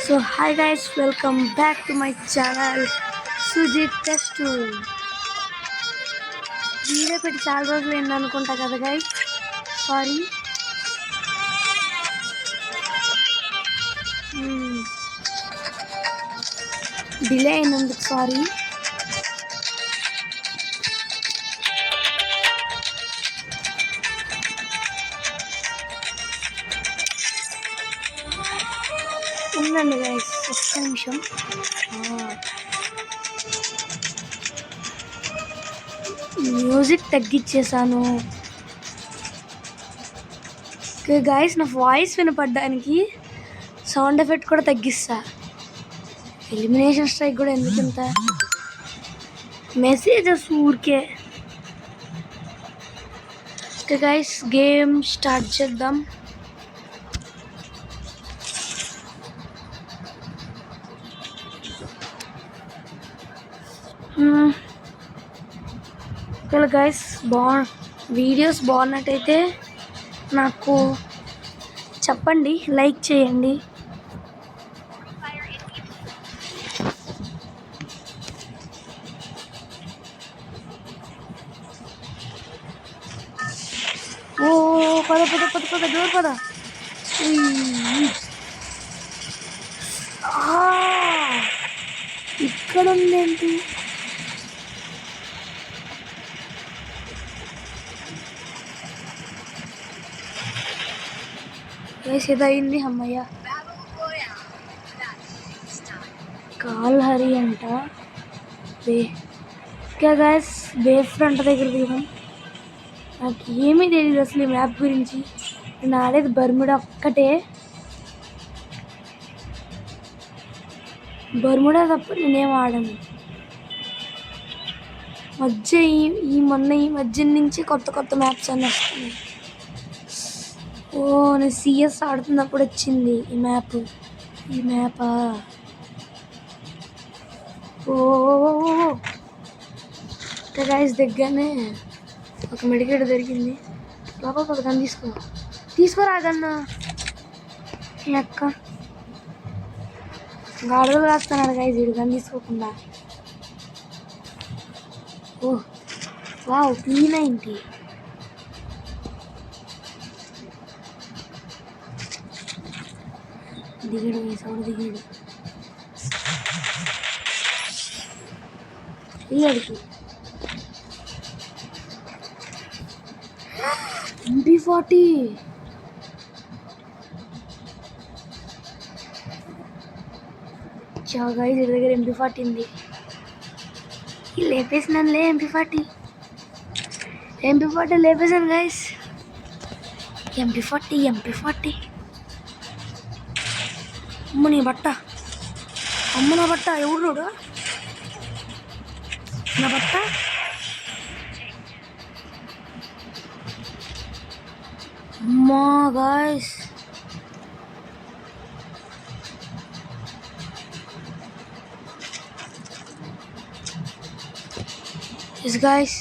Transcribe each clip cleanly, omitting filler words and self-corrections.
So hi guys, welcome back to my channel Sujit Test. Video పెట్టి చాలా రోజులు అయింది అనుకుంటా కదా గైస్. సారీ. డిలే అయినందుకు సారీ. ఉండండి గైస్, ఒక్క నిమిషం. మ్యూజిక్ తగ్గించేసాను. ఓకే గైస్, నా వాయిస్ వినపడడానికి సౌండ్ ఎఫెక్ట్ కూడా తగ్గిస్తా. ఎలిమినేషన్ స్ట్రైక్ కూడా ఎందుకు ఇంత మెసేజెస్ ఊరికే. ఓకే గైస్, గేమ్ స్టార్ట్ చేద్దాం. ఓకే గైస్, వీడియోస్ బాగున్నట్టయితే నాకు చెప్పండి, లైక్ చేయండి. ఓ పద పద పద పద డోర్ పద. ఇక్కడ ఉందేంటి? ఏదైంది అమ్మయ్య. కాల్ హరి అంట. ఓకే గైస్, బే ఫ్రంట్ దగ్గర దిగాం. నాకు ఏమీ తెలియదు అసలు ఈ మ్యాప్ గురించి. నేను ఆడేది బర్ముడా ఒక్కటే. బర్ముడా తప్ప నేనేం ఆడను. ఈ మధ్య నుంచి కొత్త కొత్త మ్యాప్స్ అన్నీ వస్తున్నాయి. ఓ, నేను సిఎస్ ఆడుతున్నప్పుడు వచ్చింది ఈ మ్యాప్. ఈ మ్యాపా? ఓ గైస్, దగ్గరనే ఒక మెడికేట్ దొరికింది. బాబా పథకం తీసుకురాగన్నా అక్క. గాడులు రాస్తున్నాడు గైస్ వీడు కానీ తీసుకోకుండా. ఓ వావ్, P90. దిగాడు గైస్, ఎవడు దిగాడు? అడికి MP40. చా గైస్, వీడి దగ్గర MP40 ఉంది. లేపేసినానులే MP40 లేపేసాను గైస్. MP40 అమ్మ నీ బట్ట, నా బట్ట. ఎవడు నా బట్ట? అమ్మా గైస్, గైస్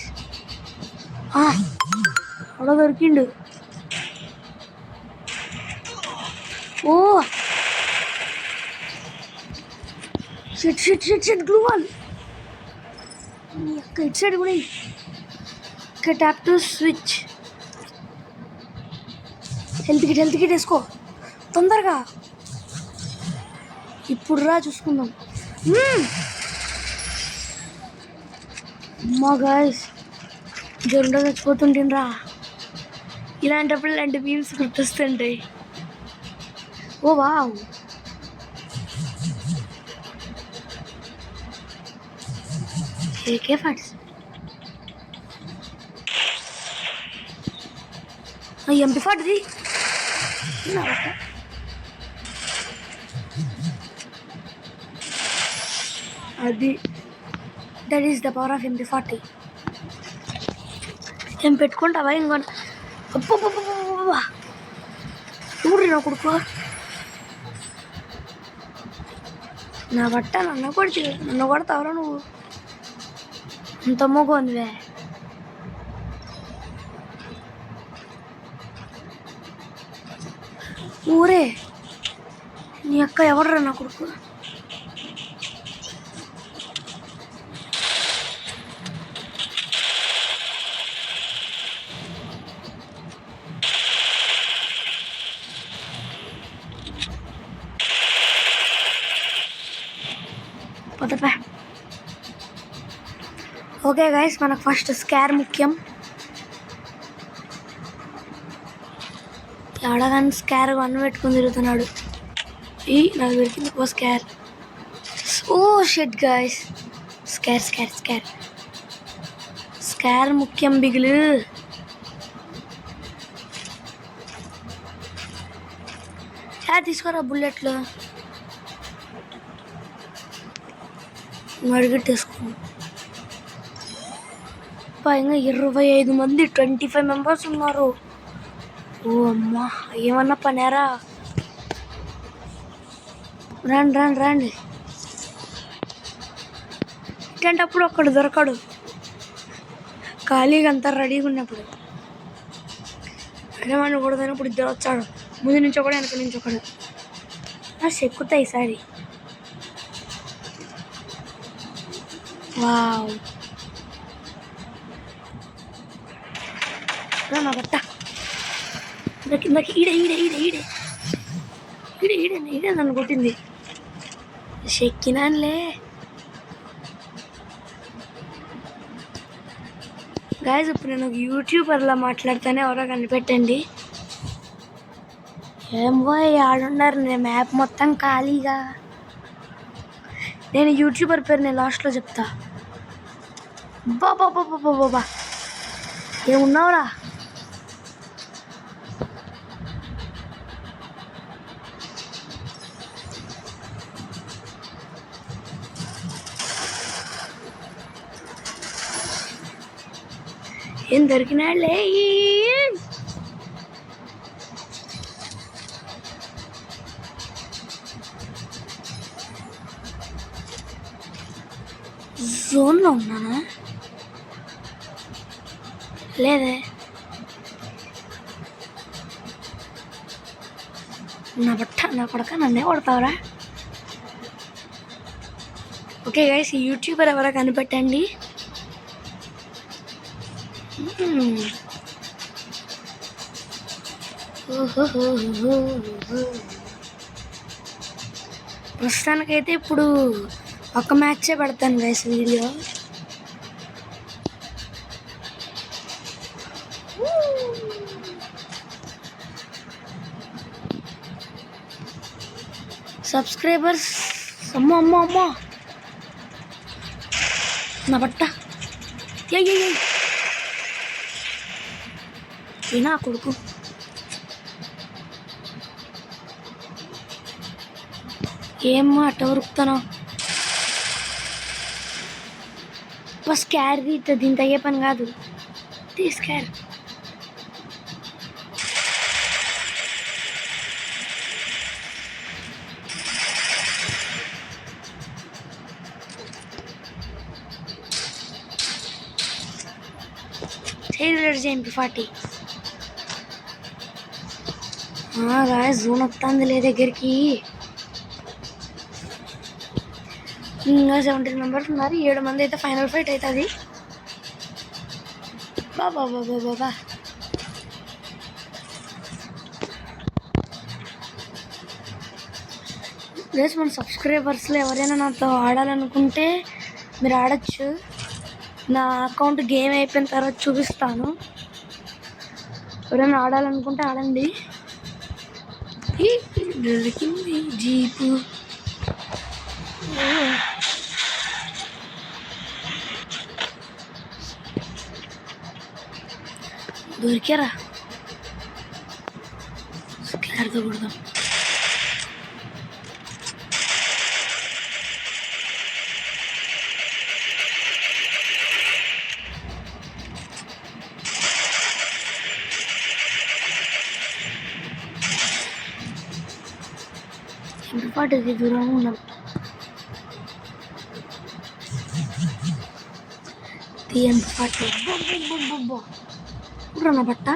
అలా దొరికిండు. Oh shit glue wall. నీ యొక్క ఇటు సైడ్ కూడా. Okay, tap to switch. Health kit వేసుకో తొందరగా. ఇప్పుడు రా చూసుకుందాం. అమ్మా గాయస్, జొండ చచ్చిపోతుంటేనరా. ఇలాంటప్పుడు ఇలాంటి మీమ్స్ గుర్తొస్తుంటాయి. ఓ వావ్, AK-47. MP40 అది. That is the power of MP40. ఏం పెట్టుకుంటావా ఇంకో? ఊరి నా కొడుకు, నా బట్ట. నన్ను కొడతావరా నువ్వు? అంత మొగ్గుందివే. ఊరే నీ అక్క ఎవడరా నా కొడుకు? పదపా. ఓకే గైస్, మనకు ఫస్ట్ స్కార్ ముఖ్యం. ఆడగానే స్కార్ వన్ పెట్టుకుని తిరుగుతున్నాడు. నాకు దొరికింది oh scar. Oh shit guys, scar scar scar scar ముఖ్యం బిగులు. తీసుకోరా బుల్లెట్లు మడిగట్టేసుకో. ఇంకా 25 మంది 25 మెంబర్స్ ఉన్నారు. ఓ అమ్మా, ఏమన్నా పనేరా? రండి రండి రండి. ఇట్లాంటప్పుడు ఒక్కడు దొరకడు ఖాళీగా అంతా రెడీగా ఉన్నప్పుడు. అడమని కూడదన్నప్పుడు ఇద్దరు వచ్చాడు, ముందు నుంచి ఒకడు వెనక నుంచి ఒకడు. చెక్కుతాయి ఈసారి. వావ్, నా బట్ట కిందకి. ఈడే ఈడే ఈడే ఈడే ఈడే ఈడే ఈడే నన్ను కొట్టింది. చెక్కినానులే. గాయస్, ఇప్పుడు నేను ఒక యూట్యూబర్లా మాట్లాడితేనే ఎవరో కనిపెట్టండి. ఏం పోయి ఆడున్నారు, నేను మ్యాప్ మొత్తం ఖాళీగా. నేను యూట్యూబర్ పేరు నేను లాస్ట్లో చెప్తా. బాబా బాబా బాబా, ఏమున్నావురా? ఏం దొరికినాడులే. జోన్లో ఉన్నానా? లేదే. నా బట్ట నా కొడక, నన్నే కొడతావరా? ఓకే గైస్, ఈ యూట్యూబర్ ఎవరో కనిపెట్టండి. ప్రస్తుతానికైతే ఇప్పుడు ఒక మ్యాచే పెడతాను గైస్ వీడియో. సబ్స్క్రైబర్స్ అమ్మ అమ్మ అమ్మ నా బట్ట. నా కొడుకు ఏమ్మా అట్ట ఉరుకుతాను? బస్ క్యార్ తీస్తుంది, దీని తగ్గే పని కాదు. తీసుకారు. MP40 జోన్ వస్తుంది దగ్గరికి. ఇంకా 17 మెంబర్స్ ఉన్నారు. 7 మంది అయితే ఫైనల్ ఫైట్ అవుతుంది. బాబా బాబా బాబా, ప్లస్ మన సబ్స్క్రైబర్స్లో ఎవరైనా నాతో ఆడాలనుకుంటే మీరు ఆడచ్చు. నా అకౌంట్ గేమ్ అయిపోయిన తర్వాత చూపిస్తాను. ఎవరైనా ఆడాలనుకుంటే ఆడండి. దొరికింది జీపు. దొరికారా? స్కార్తో కొడదాం. MP40 దూరంగా ఉన్నాం. MP40 నా బట్ట.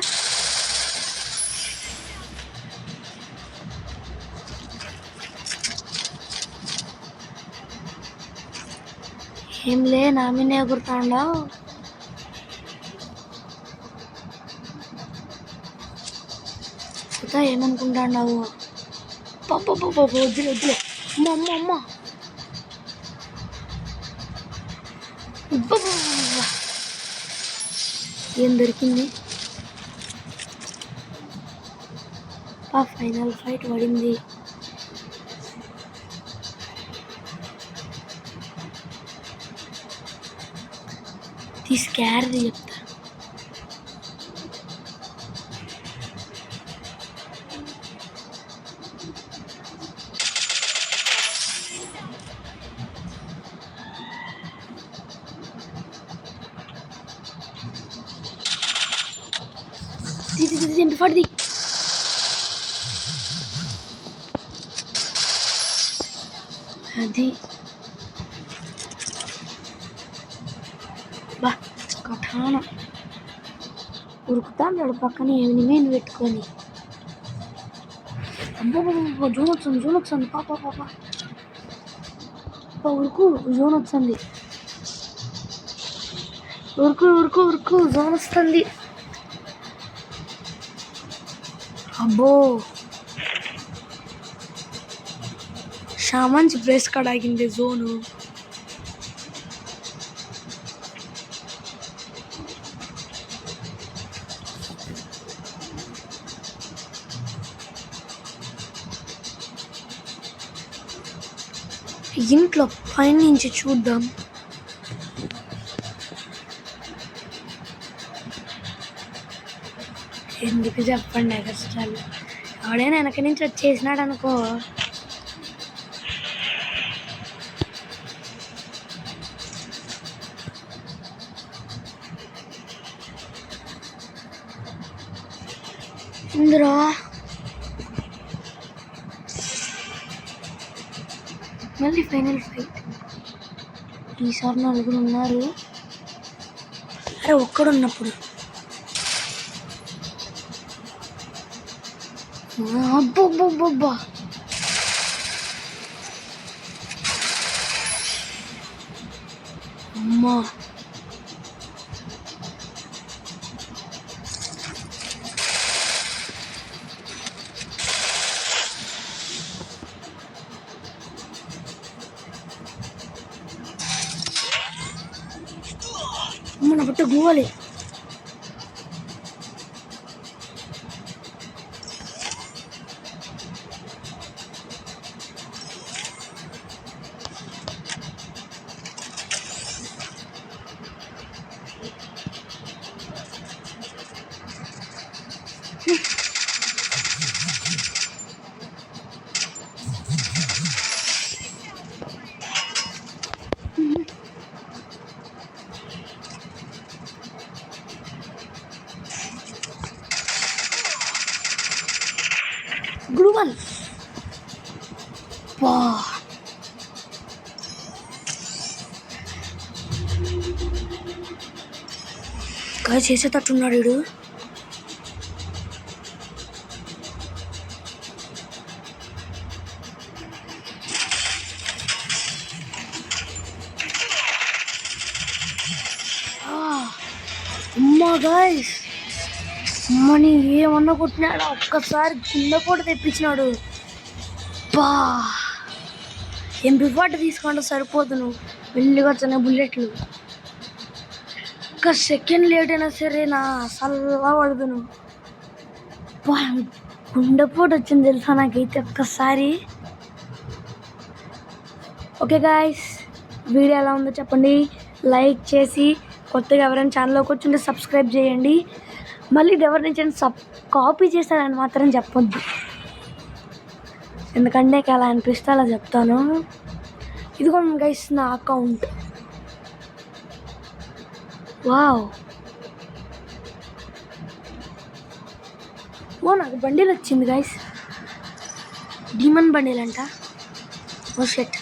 ఏంలే నా మీనే ఎగురుతాండావు. ఏమనుకుంటాండావు? వద్దులే వద్దులే. అమ్మ అమ్మ అమ్మ, ఏం దొరికింది? ఫైనల్ ఫైట్ పడింది. తీసుకేరది చెప్తా. పడింది. అది బా కఠానం ఉరుకుతాడు పక్కన ఏమి పెట్టుకొని. అబ్బో జోన్ వచ్చింది పాప ఉరుకు జోన్ వచ్చింది. ఉరుకు జోన్ వస్తుంది. అబ్బో షామాన్స్ ప్లేస్ కాడ ఆగింది జోను. ఇంట్లో పైనుంచి చూద్దాం. ఎందుకు చెప్పండి కష్టాలు. ఎవడైనా వెనక నుంచి వచ్చేసినాడు అనుకో, ఇందులో మళ్ళీ ఫైనల్ ఫైట్. ఈసారి నలుగురు ఉన్నారు. అరే ఒక్కడున్నప్పుడు అబ్బబ్బబ్బబ్బా అమ్మా మన బట్ట గోవాలి. గ్లూవల్ వా కాయ చేసేటట్టున్నాడు వీడు. అమ్మా గాయ్స్, అమ్మని ఏమన్నా కొట్టినాడు. ఒక్కసారి కింద కూడా తెప్పించినాడు. బా MP40 తీసుకుంటే సరిపోదు. నువ్వు వెళ్ళిగా వచ్చిన బుల్లెట్లు ఒక్క సెకండ్ లేట్ అయినా సరే నా అసలు పడదును. గుండెపోటు వచ్చింది తెలుసా నాకైతే ఒక్కసారి. ఓకే గాయ్స్, వీడియో ఎలా ఉందో చెప్పండి. లైక్ చేసి కొత్తగా ఎవరైనా ఛానల్లోకి వచ్చింటే సబ్స్క్రైబ్ చేయండి. మళ్ళీ ఎవరి నుంచి కాపీ చేస్తానని మాత్రం చెప్పొద్దు, ఎందుకంటే నాకు అలా అనిపిస్తే అలా చెప్తాను. ఇదిగోండి గైస్ నా అకౌంట్. వావ్, ఓ నాకు బండిల్ వచ్చింది గైస్. డీమన్ బండిల్ అంట. ఓ షెట్.